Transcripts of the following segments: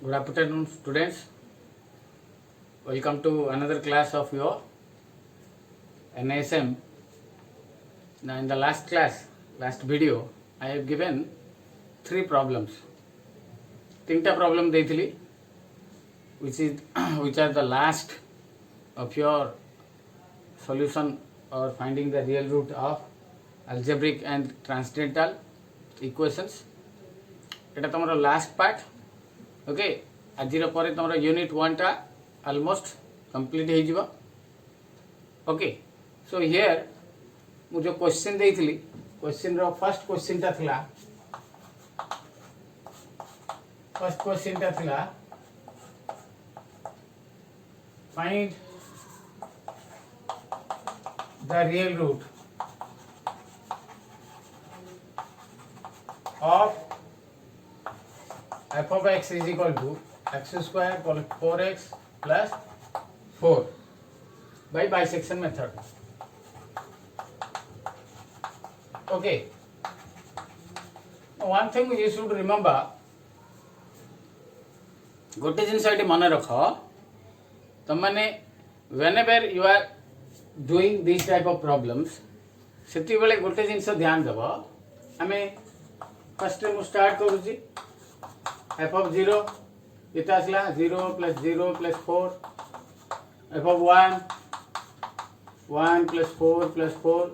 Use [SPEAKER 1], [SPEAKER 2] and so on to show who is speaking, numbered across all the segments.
[SPEAKER 1] Good afternoon, students. Welcome to another class of your NASM. Now, in the last video, I have given 3 problems. 3 problem देइथिली, which are the last of your solution or finding the real root of algebraic and transcendental equations. Etah तमरो last part. Okay, आज पर तुम unit 1 टा almost complete हो जिवो. Okay, so here मु जो question देइथिली, question रो फर्स्ट क्वेश्चन टा थिला find the real root of f of x is equal to x square plus 4x plus 4 by bisection method. Okay, one thing you should remember, गोटे जिनस ये मन रख, तुम मैंने whenever you are doing this type of problems से गोटे जिनस ध्यान देव. आम फर्स्ट मु स्टार्ट करुँगी f of 0 इतना आसला 0 plus 0 plus 4, f of 1 plus 4 plus 4,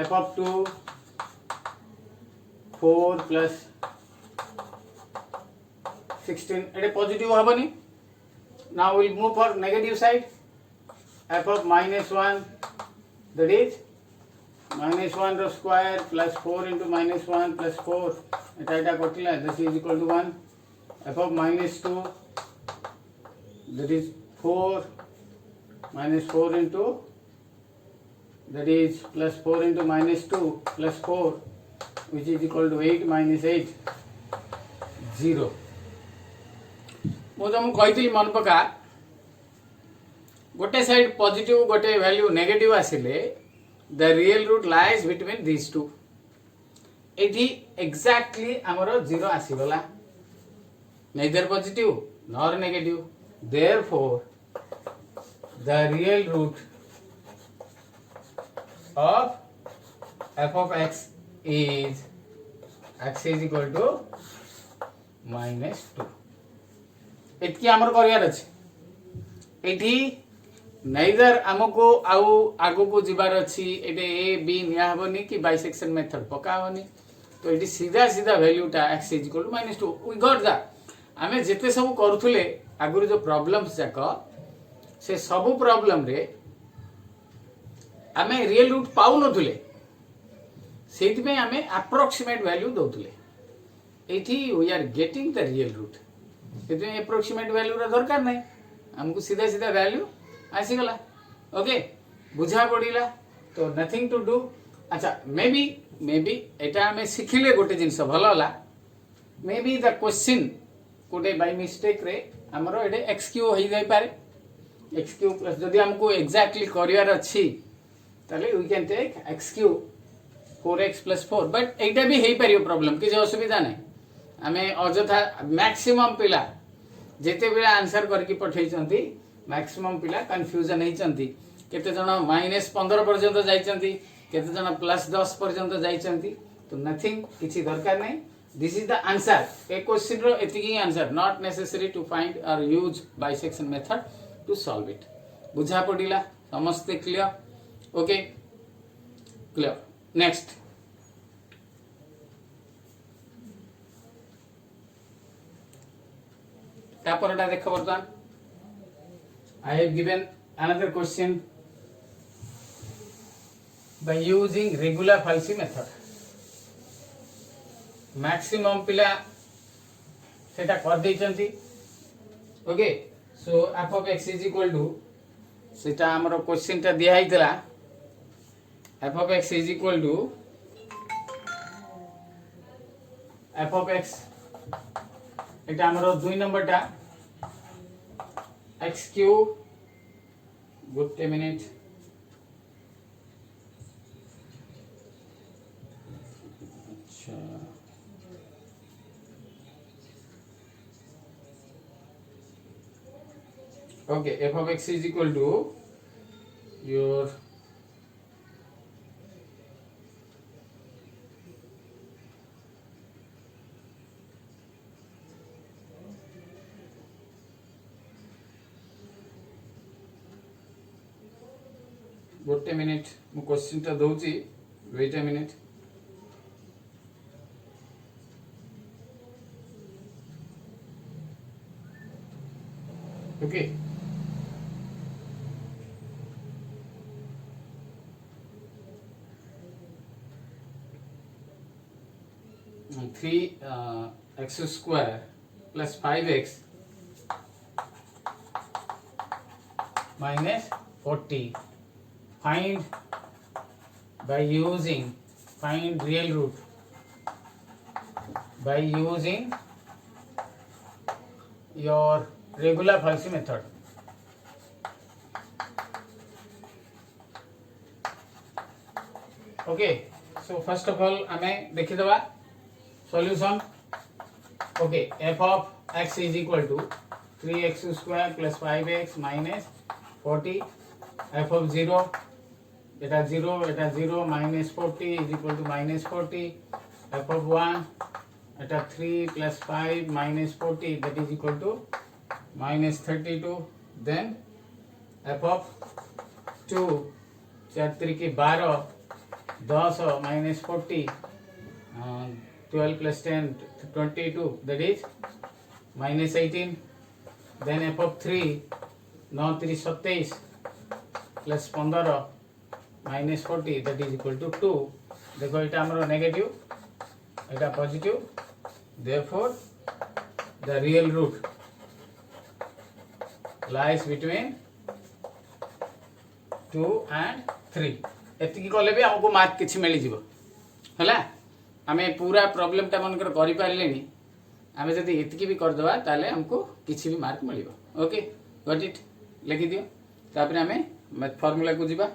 [SPEAKER 1] f of 2 4 plus 16. it positive habani. Now we'll move for negative side. f of minus 1, that is minus 1 row square plus 4 into minus 1 plus 4, এটা কটিলা, this is equal to 1. f of minus 2, that is 4 minus 4 into, that is plus 4 into minus 2 plus 4, which is equal to 8 minus 8, 0. ମୁଁ तुमको କହିଥିଲି मन पका, गोटे side positive गोटे value negative आसिले the real root lies between these two. एठी exactly हमरो 0 आसीगला, neither positive nor negative. Therefore the real root of f of x is equal to minus 2. एतकी हमर करियार अछि. एठी नाइदर आमको आउ आगो को जीवार अच्छी एटे ए बी निया हबनी कि बाइसेक्शन मेथड पका हबनी. तो एटी सीधा सीधा वैल्यूटा x is equal to -2. We got that. आमे जेते सब करूथुले आगुर जो प्रॉब्लम्स जाक से सब प्रॉब्लम रे आमे रियल रूट पाउ नथुले, सेति में आमे अप्रोक्सीमेट वैल्यू दउथुले. एठी we are getting the real root. सेति में अप्रोक्सीमेट वैल्यू रा दरकार नै, हमको सीधा सीधा वैल्यू आसीगला. ओके, बुझा पड़ा. तो नथिंग टू डू. अच्छा, मे बी एटा हमें शिखिले गोटे जिनस भल होला. मे बी द क्वेश्चन गोटे बाय मिस्टेक रे हमरो एटे एक्स क्यू हो जाई पारे. एक्स क्यू प्लस जदि हमको एग्जैक्टली करियर अछि ताले we can take x cube 4x plus 4. But एटा भी हेई पारियो प्रॉब्लम, किछ असुविधा नै. हमें अजथा मैक्सिमम पिला जेते बेला आंसर करके पठै छथि, मैक्सिमम पिला कन्फ्यूजन होती. केते जन -15 पर्यंत जाइछंती, केते जन +10 पर्यंत जाइछंती. तो नथिंग, किछि दरकार नै. This is the answer. A question रो एतिकी answer, not necessary to find or use bisection method to solve it. बुझा पड़िला? समस्ते क्लियर? Okay, clear. नेक्स्ट तापरटा देख बर्तमान. I have given another question by using regular falsi method. Maximum पिला सेटा कर देइचंती. Okay, so f of x is equal to, सेटा हमरो क्वेश्चन ता दिया हितला, f of x is equal to f of x, एटा हमरो 2 नंबर टा x क्यूब, गुड मिनट, अच्छा Okay, f of x is equal to your गोटे minute मु question टा दउची wait a minute okay 3x square plus 5x minus 40 find by using find real root by using your regular Falsi method. Okay, so first of all हमें देखी दबा solution. Okay, f of x is equal to 3x square plus 5x minus 40. f of 0 eta 0 minus 40 is equal to minus 40. f of 1 eta 3 plus 5 minus 40 that is equal to minus 32. Then f of 2 4 3 की 12 10 minus 40 12 plus 10 22 that is minus 18. Then f of 3 9 3 27 plus 15 minus 40 that is equal to 2. देखो এটা हमरो negative এটা positive, therefore the real root lies between 2 and 3. एतिकी कले भी हमको mark किछि मिली जिवो हला आमे पूरा प्रॉब्लम टा मन कर करि पारलेनी आमे जदी एतिकी भी कर दवा ताले हमको किछि भी मार्क मिलिबो. ओके गॉट इट लिखि दियो तापर आमे मैथ फार्मूला को जिबा.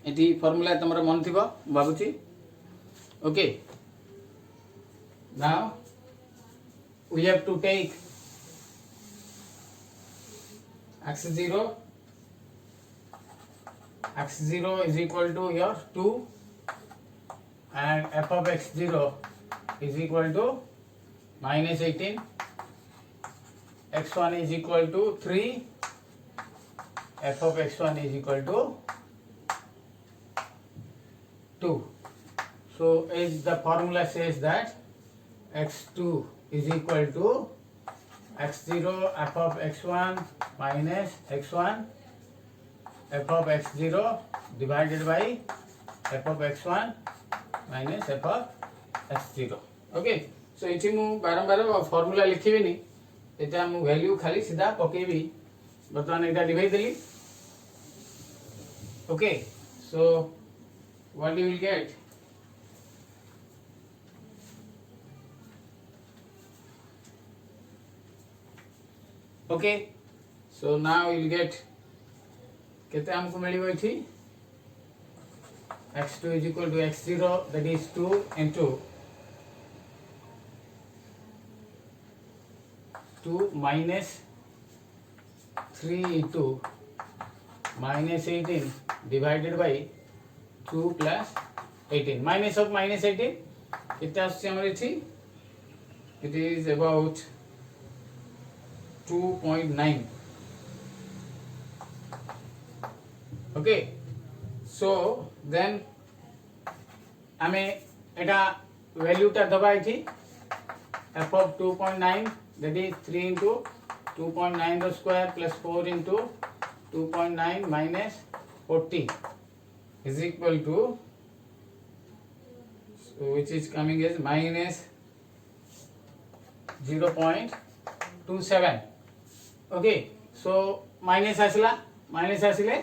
[SPEAKER 1] एटी फार्मूला तमरा मन थिबो बाबूजी. Okay now we have to take x0 is equal to your 2 and f of x0 is equal to minus 18. x1 is equal to 3. f of x1 is equal to 2. So as the formula says that x2 is equal to x0 f of x1 minus x1 f of x0 divided by f of x1 minus f of x0. Okay so इठी मु बारंबार formula लिखिबिनी एटा मु value खाली सीधा पकेबी. बर्तमान एटा divide Delhi. Okay so what you will get okay so now you will get केते हमको मिलिबो इठी x2 is equal to x0 that is 2 into 2 minus 3 into minus 18 divided by 2 plus 18 minus of minus 18 केते आछे हमर इठी it is about 2.9. okay so then आमे एटा value टा दबा इठी f of 2.9 that is 3 into 2.9 the square plus 4 into 2.9 minus 40 is equal to so which is coming as minus 0.27. Okay so minus आसला minus आसिले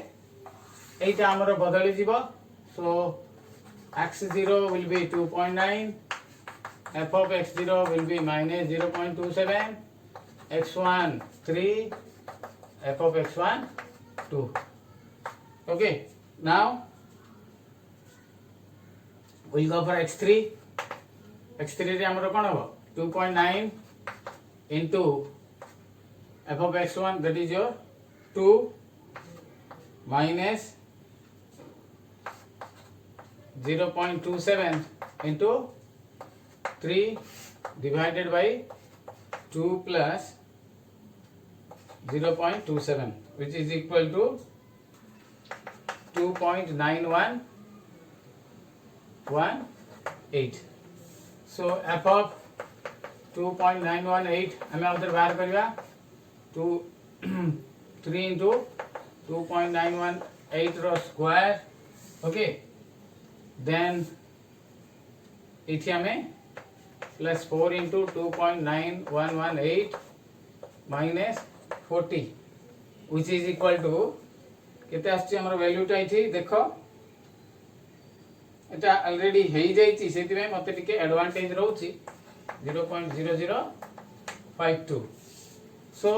[SPEAKER 1] एटा हमर बदली जीवो. सो x0 will be 2.9, f of x0 will be minus 0.27, x1 3, f of x1 2. Okay now we'll go for x3. x3 रे हमर कोन हो 2.9 into f of x1, that is your 2 minus 0.27 into 3 divided by 2 plus 0.27, which is equal to 2.9118. So f of 2.918 हमें उधर बाहर करिया 3 into 2.918 रो square. Okay, then इथे हमें plus 4 into 2.9118 minus 40, which is equal to केते आछि हमर वैल्यूटा इथे देखो. एटा ऑलरेडी हेई जाईची, सेति में मते टिके एडवांटेज रहउची 0.0052. सो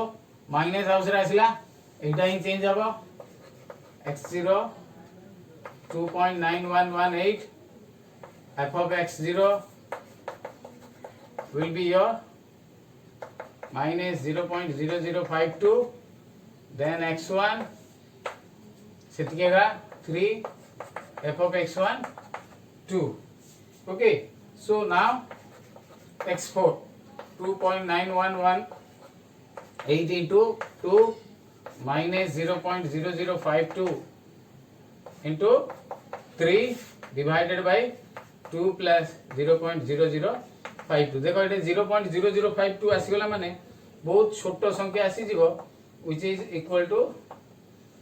[SPEAKER 1] माइनस हाउस रे आसिला, एटा ही चेंज हबो x0 2.9118 f of x0 will be your minus 0.0052, then x1 सेतिकेगा 3 f of x1 2. Okay, so now x4 2.9118 into 2 minus 0.0052 into 3 divided by 2 plus 0.0052. देखो ये 0.0052 आसीगला माने बहुत छोटो संख्या आसी जीवो, which is equal to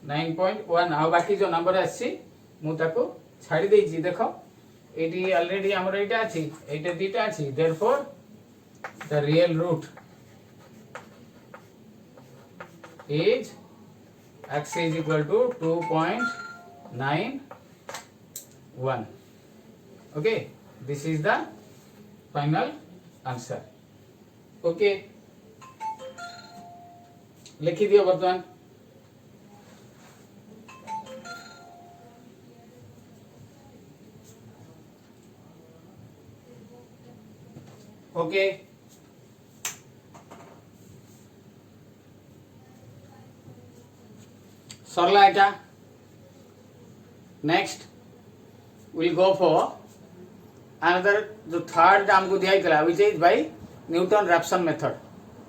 [SPEAKER 1] 9.1. आ बाकी जो नंबर आसी मु ताको छाडी देछि. देखो एटी ऑलरेडी हमर एटा अछि, एटा दीटा अछि, therefore the real root is x is equal to 2.91. Okay, this is the final answer. Okay, लिखी दियो वर्तमान. Okay, Sarla Etah. Next we'll go for another, the third हमको दिया Ikla, which is by Newton Raphson method.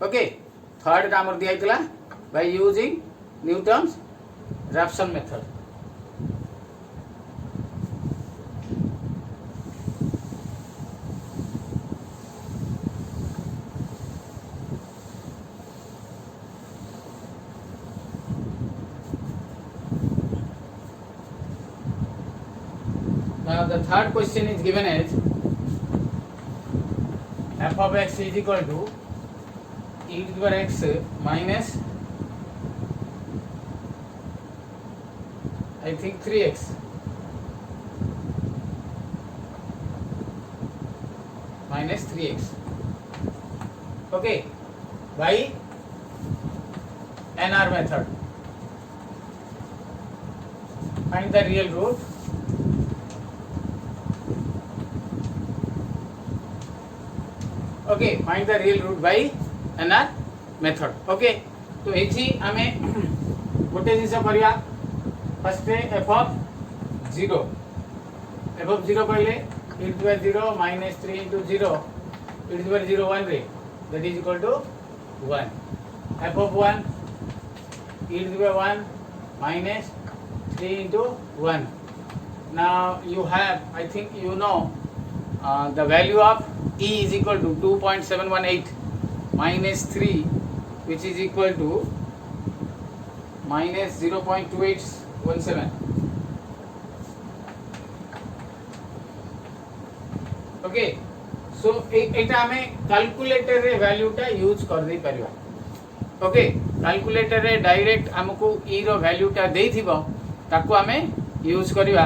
[SPEAKER 1] Okay, third काम और दिया Ikla by using Newton's Raphson method. Now the third question is given as f of x is equal to e to the power x minus I think 3x minus 3x. Okay, by NR method. Find the real root. Okay, find the real root by NR method. Okay, तो एठी हमें गोटे जिंस करिया. First f of 0 कहले e to the power 0 minus 3 into 0 e to the power 0 1 रे, that is equal to 1. f of 1 e to the power 1 minus 3 into 1. Now you have, I think you know, the value of e is equal to 2.718 minus 3, which is equal to minus 0.2817. Okay, so एटा हमें calculator रे value टा use कर दे परिबा. Okay, calculator रे direct हमको e रो value टा देई थिबो, ताको हमें यूज करिवा,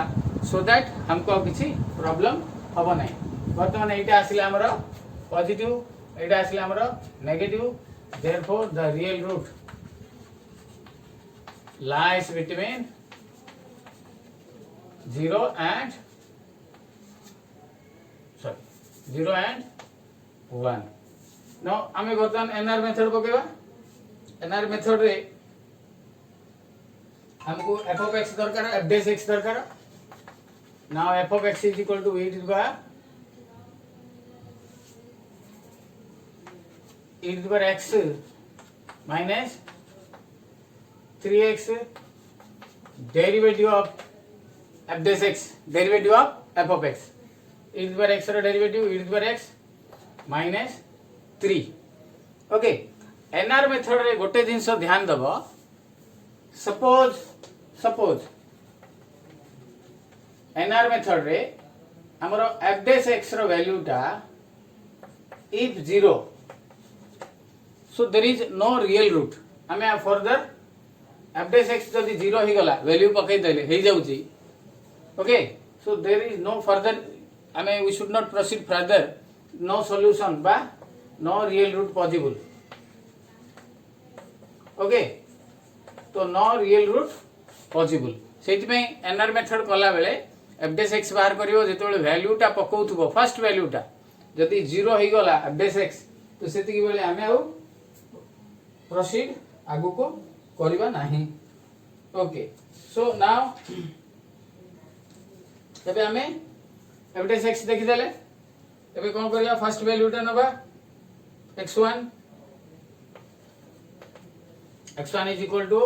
[SPEAKER 1] सो दैट हमको किछि प्रॉब्लम हबो नै. वर्तमान एटा आसिला हमर पॉजिटिव, एटा आसिला हमर negative, therefore the real root lies between 0 and 1. नो आमे बर्तमान एनआर मेथड पकेबा एनआर मेथड रे हमको एफ ऑफ एक्स दरकार एफ डैश एक्स दरकार now f of x is equal to e to the power x minus 3x derivative of f dash x derivative of f of x e to the power x ର derivative e to the power x minus 3 okay NR method रे गोटे जिनस ध्यान दब suppose NR method रे हमर f dash x रो value टा if 0 so there is no real root हमें further f dash x जदि 0 ही गला वैल्यू पकई देले हे जाउची okay so there is no further हमें we should not proceed further no solution बा no real root possible okay तो no real root possible सेति में एनआर मेथड कला बेले f dash x बाहर करियो जेतोले वैल्यू टा पकाउथबो फर्स्ट वैल्यू टा जदि 0 ही गला f dash x तो सेति की बेले हमें आउ प्रोसीड आगु को करिबा नाही ओके सो नाउ तबे हमें f dash x देखि देले तबे कोन करिया फर्स्ट वैल्यू टा नबा x1 is equal to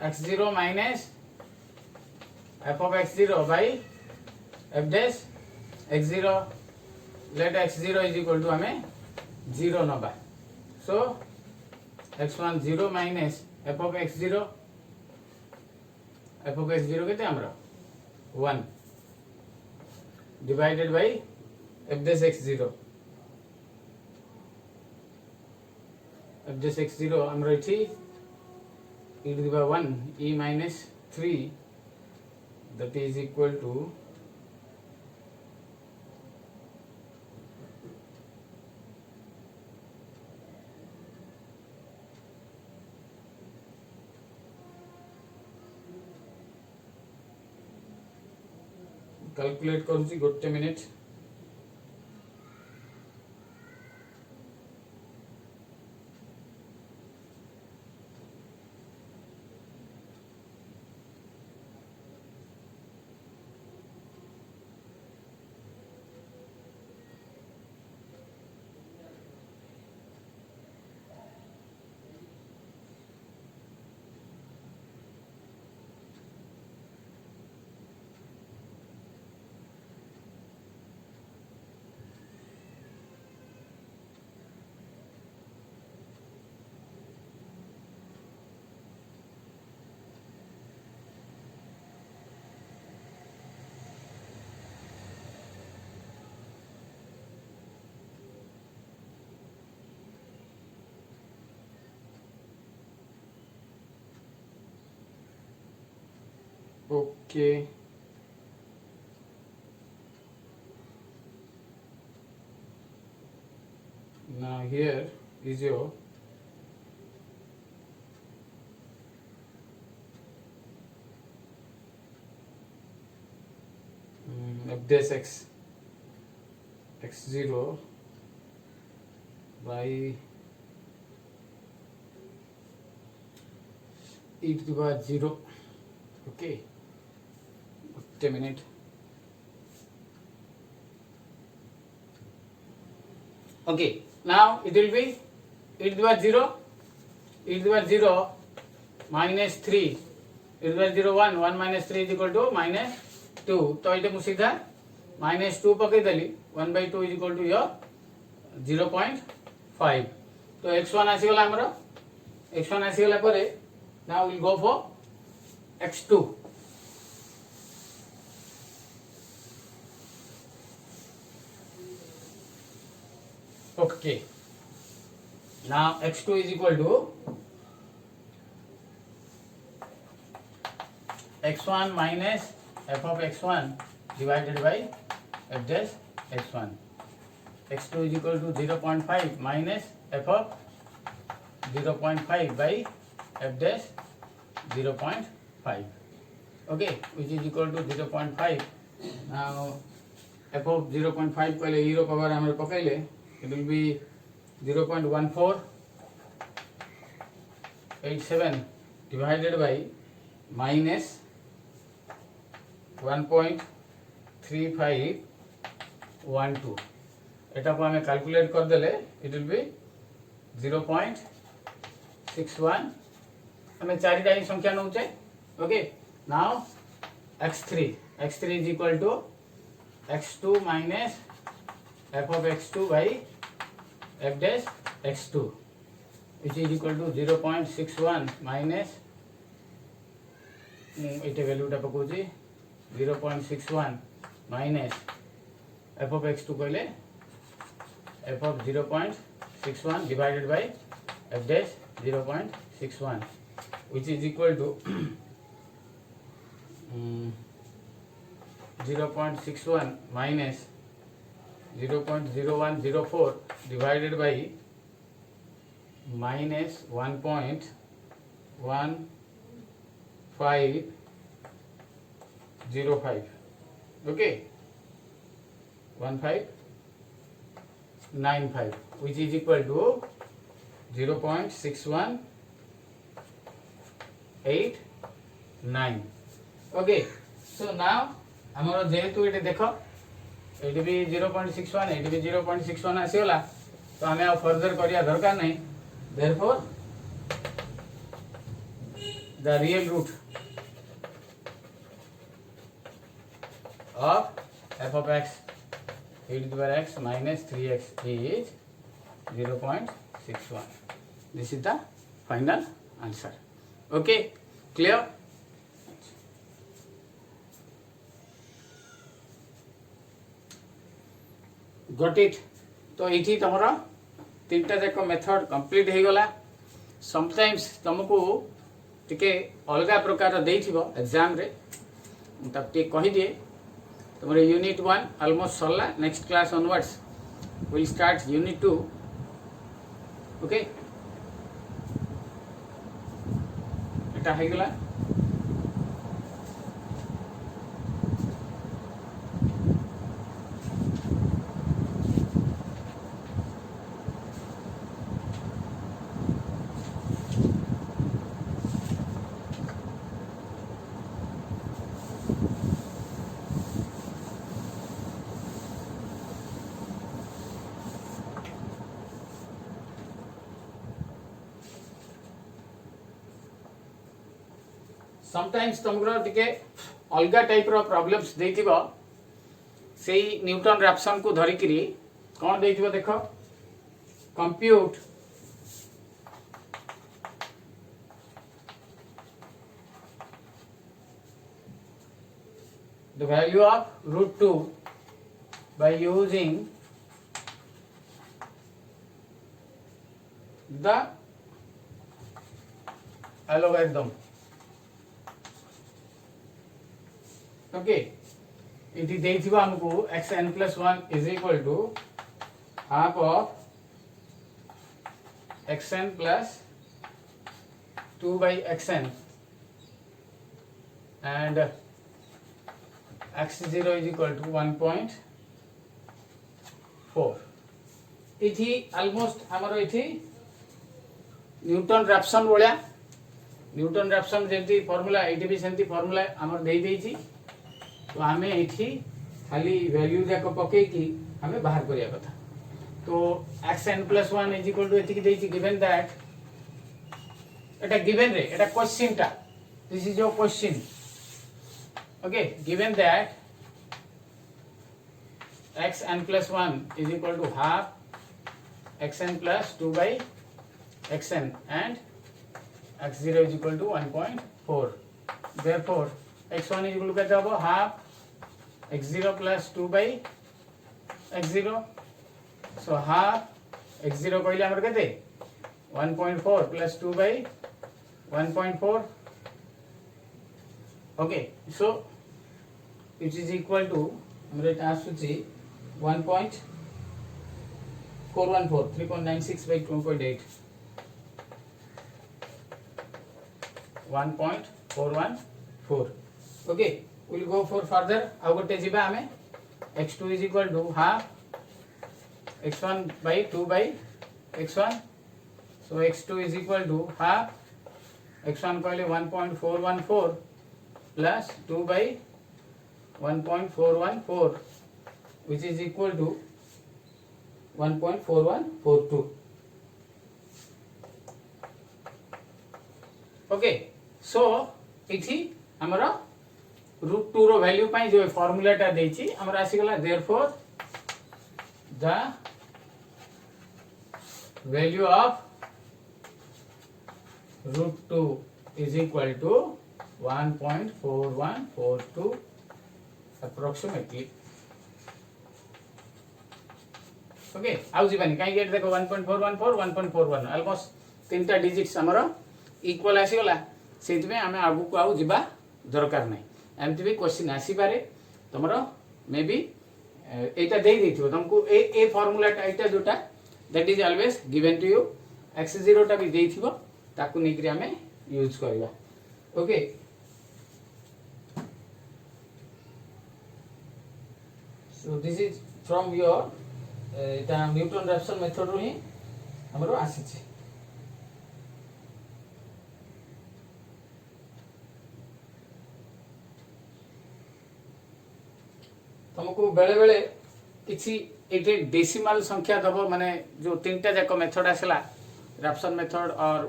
[SPEAKER 1] x0 minus f of x0 by f dash x0 let x0 is equal to हमें 0 नबा so x1 0 minus f of x0 केते हमरा 1 divided by f dash x0 f dash x0 हमरा इठी e to the power 1 e minus 3 that is equal to calculate करूची गोटे minute Okay. Now here is your f dash x x0 by e to the power 0. Okay. 10 minutes. Okay, now it will be e to the power 0, e to the power 0 minus 3, e to the power 0 1, 1 minus 3 is equal to minus 2. तो इटे मु सीधा minus 2 पकई Delhi 1 by 2 is equal to your 0.5. तो x1 आसी गला हमरो x1 आसी गला परे now we'll go for x2. Okay. Now x2 is equal to x1 minus f of x1 divided by f dash x1. x2 is equal to 0.5 minus f of 0.5 by f dash 0.5. Okay, which is equal to 0.5. Now f of 0.5 पहले e रो power हमरे पकैले it will be 0.1487 divided by minus 1.3512 एटा को हमें calculate कर देले it will be 0.61 हमें चारिटा ही संख्या नौचे okay now x3 is equal to x2 minus f of x2 by f dash x2 which is equal to 0.61 minus इटे वैल्यू टा पकोजी 0.61 minus f of x2 कहले f of 0.61 divided by f dash 0.61 which is equal to 0.61 minus 0.0104 divided by minus 1.1505 okay 1595 which is equal to 0.6189 okay so now हमरो जेहेतु ये देख ये भी 0.61 ये भी 0.61 आसीगला तो हमें अब फर्दर करिया दरकार नहीं therefore the real root of f of x e to the power x minus 3x is 0.61 this is the final answer okay clear got it तो ये तुम तीनटा जाक मेथड कंप्लीट हो गला समटाइम्स तुमको टिके अलग प्रकार देथिबो एग्जाम रे तब टे कहि दिए तुमरे यूनिट 1 ऑलमोस्ट सरला next class onwards will start unit 2 okay एटा हो गला समटाइम्स तुमको टिके अलग टाइप रो प्रॉब्लम्स देथिबो सेही न्यूटन रैप्सन को धरिकरी कौन देथिबो देखो compute the value of √2 by using the algorithm okay इति देथिबा हमको xn + 1 is equal to half of xn plus 2 by xn and x0 is equal to 1.4 इथि almost हमरो इथि न्यूटन रैप्सन बोलिया Newton Raphson जेंती formula eighty भी सेंती formula हमर देई देछि तो हमें ये खाली वैल्यू जाक पकई कि हमें बाहर करिया कथा तो xn + 1 इज इक्वल टू एतिकी देछि गिवन दैट एटा गिवन रे एटा क्वेश्चन टा this is your question okay given that xn + 1 is equal to half xn + 2 by xn and x0 is equal to 1.4 therefore x1 is equal to क्या होगा half x0 plus 2 by x0 so half x0 कहले हमर केते 1.4 plus 2 by 1.4 okay so it is equal to हमरे आसुची 1.414 3.96 by 2.8 1.414 okay we'll go for further आउ गोटे जिबा हमें x2 is equal to half x1 by 2 by x1, so x2 is equal to half x1 कहले 1.414 plus 2 by 1.414 which is equal to 1.4142. Okay so इथि हमरा √2 रो value pi जो फार्मूलाटा देछि हमरा आसी गला therefore the value of √2 is equal to 1.4142 approximately. Okay आउ जीवानी काई गेट देखो 1.414 1.41 ऑलमोस्ट तीनटा डिजिट्स हमरो इक्वल आसी गला सेति में हमें आगु को आउ जीवा दरकार नै एमति भी क्वेश्चन आसी पारे तमरो मे बी एटा देई देथियो तुमको ए फार्मूला एटा जोटा that is always given to you x0 टा भी देथिबो ताकू नेकरी हमें यूज करबा okay so this is from your एटा न्यूटन रैप्सन मेथड रो ही हमरो आसी छै तुमको बेले बेले किसी एटे डेसिमल संख्या दबो माने जो तीनटा जाक मेथड आसला Raphson method or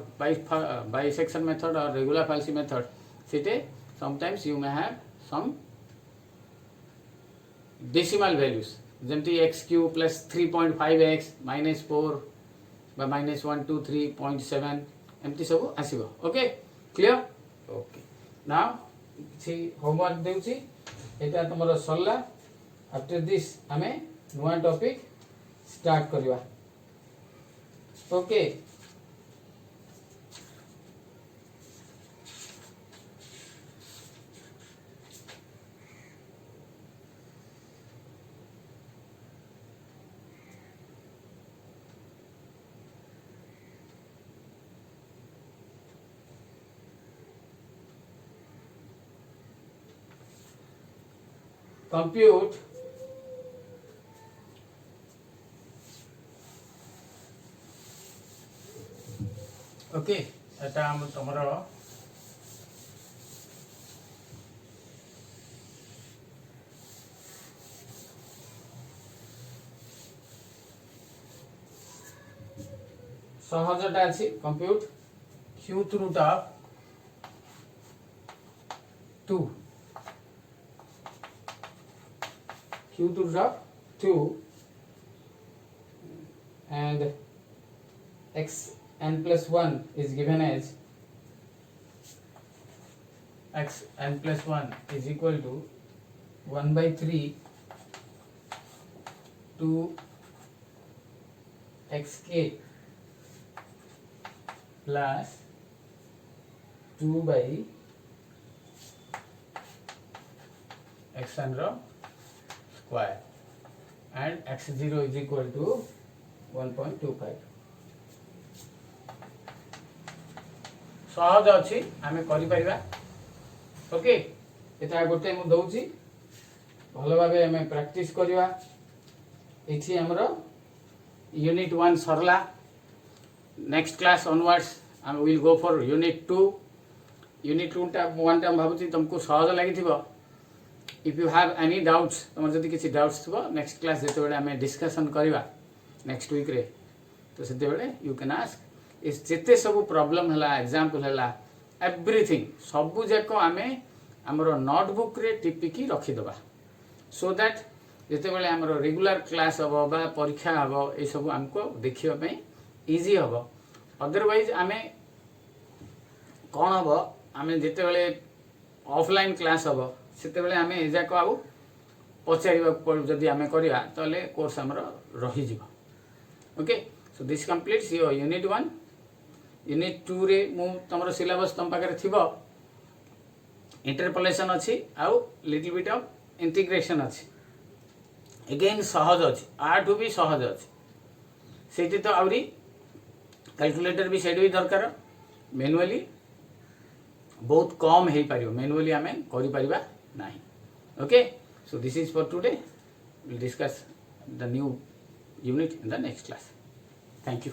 [SPEAKER 1] bisection method or regular falsi method सेटे sometimes you may have some decimal values जेमती x³ plus 3.5x minus 4 बा minus 123.7 एमती सब आसीबो ओके क्लियर ओके नाउ किछि होमवर्क देउची एटा तमरो सल्ला आफ्टर दिस हमें नुआ टॉपिक स्टार्ट करवा ओके compute ओके एटा हम तमरो सहजटा अछि compute cube root of 2 cube root of 2 and xn plus 1 is given as xn plus 1 is equal to 1 by 3 to xk plus 2 by xn रो square and x0 is equal to 1.25 सहज अछि आमे करि परिबा ओके एटा गोटे मु दउची भलो भाबे हमें practice करिवा एठी हमरो यूनिट 1 सरला next class onwards I will go for unit 2 unit 1 टा भाबुची तुमको सहज लागिथिबो if you have any doubts तुम जदि किछि डाउट्स थिबो नेक्स्ट क्लास जेते बेले हमें डिस्कशन करिवा नेक्स्ट वीक रे तो सेते बेले यू कैन आस्क इस जेते सब प्रॉब्लम हला एग्जांपल हला एवरीथिंग सब जाको आमे हमरो नोटबुक रे टिपिकी रखि दबा सो दैट जेते बेले हमरो रेगुलर क्लास हबो बा परीक्षा हबो ए सब हमको देखियो पे इजी हबो अदरवाइज आमे कोन हबो आमे जेते बेले ऑफलाइन क्लास हबो सेते बेले आमे ए जाको आउ पचारिबा जदि आमे करिया तले कोर्स हमरो रहि जिवो okay so this completes your unit 1 unit 2 रे मु तमरो सिलेबस तम पाकर थिबो इंटरपोलेशन अछि आउ लिटिल बिट ऑफ इंटीग्रेशन अछि अगेन सहज अछि आठु भी सहज अछि सेति तो आउरी कैलकुलेटर भी सेड भी दरकार मैनुअली बहुत कम हे पारियो मैनुअली हमें करि परिबा नाही okay so this is for today will discuss the new unit in the next class. Thank you.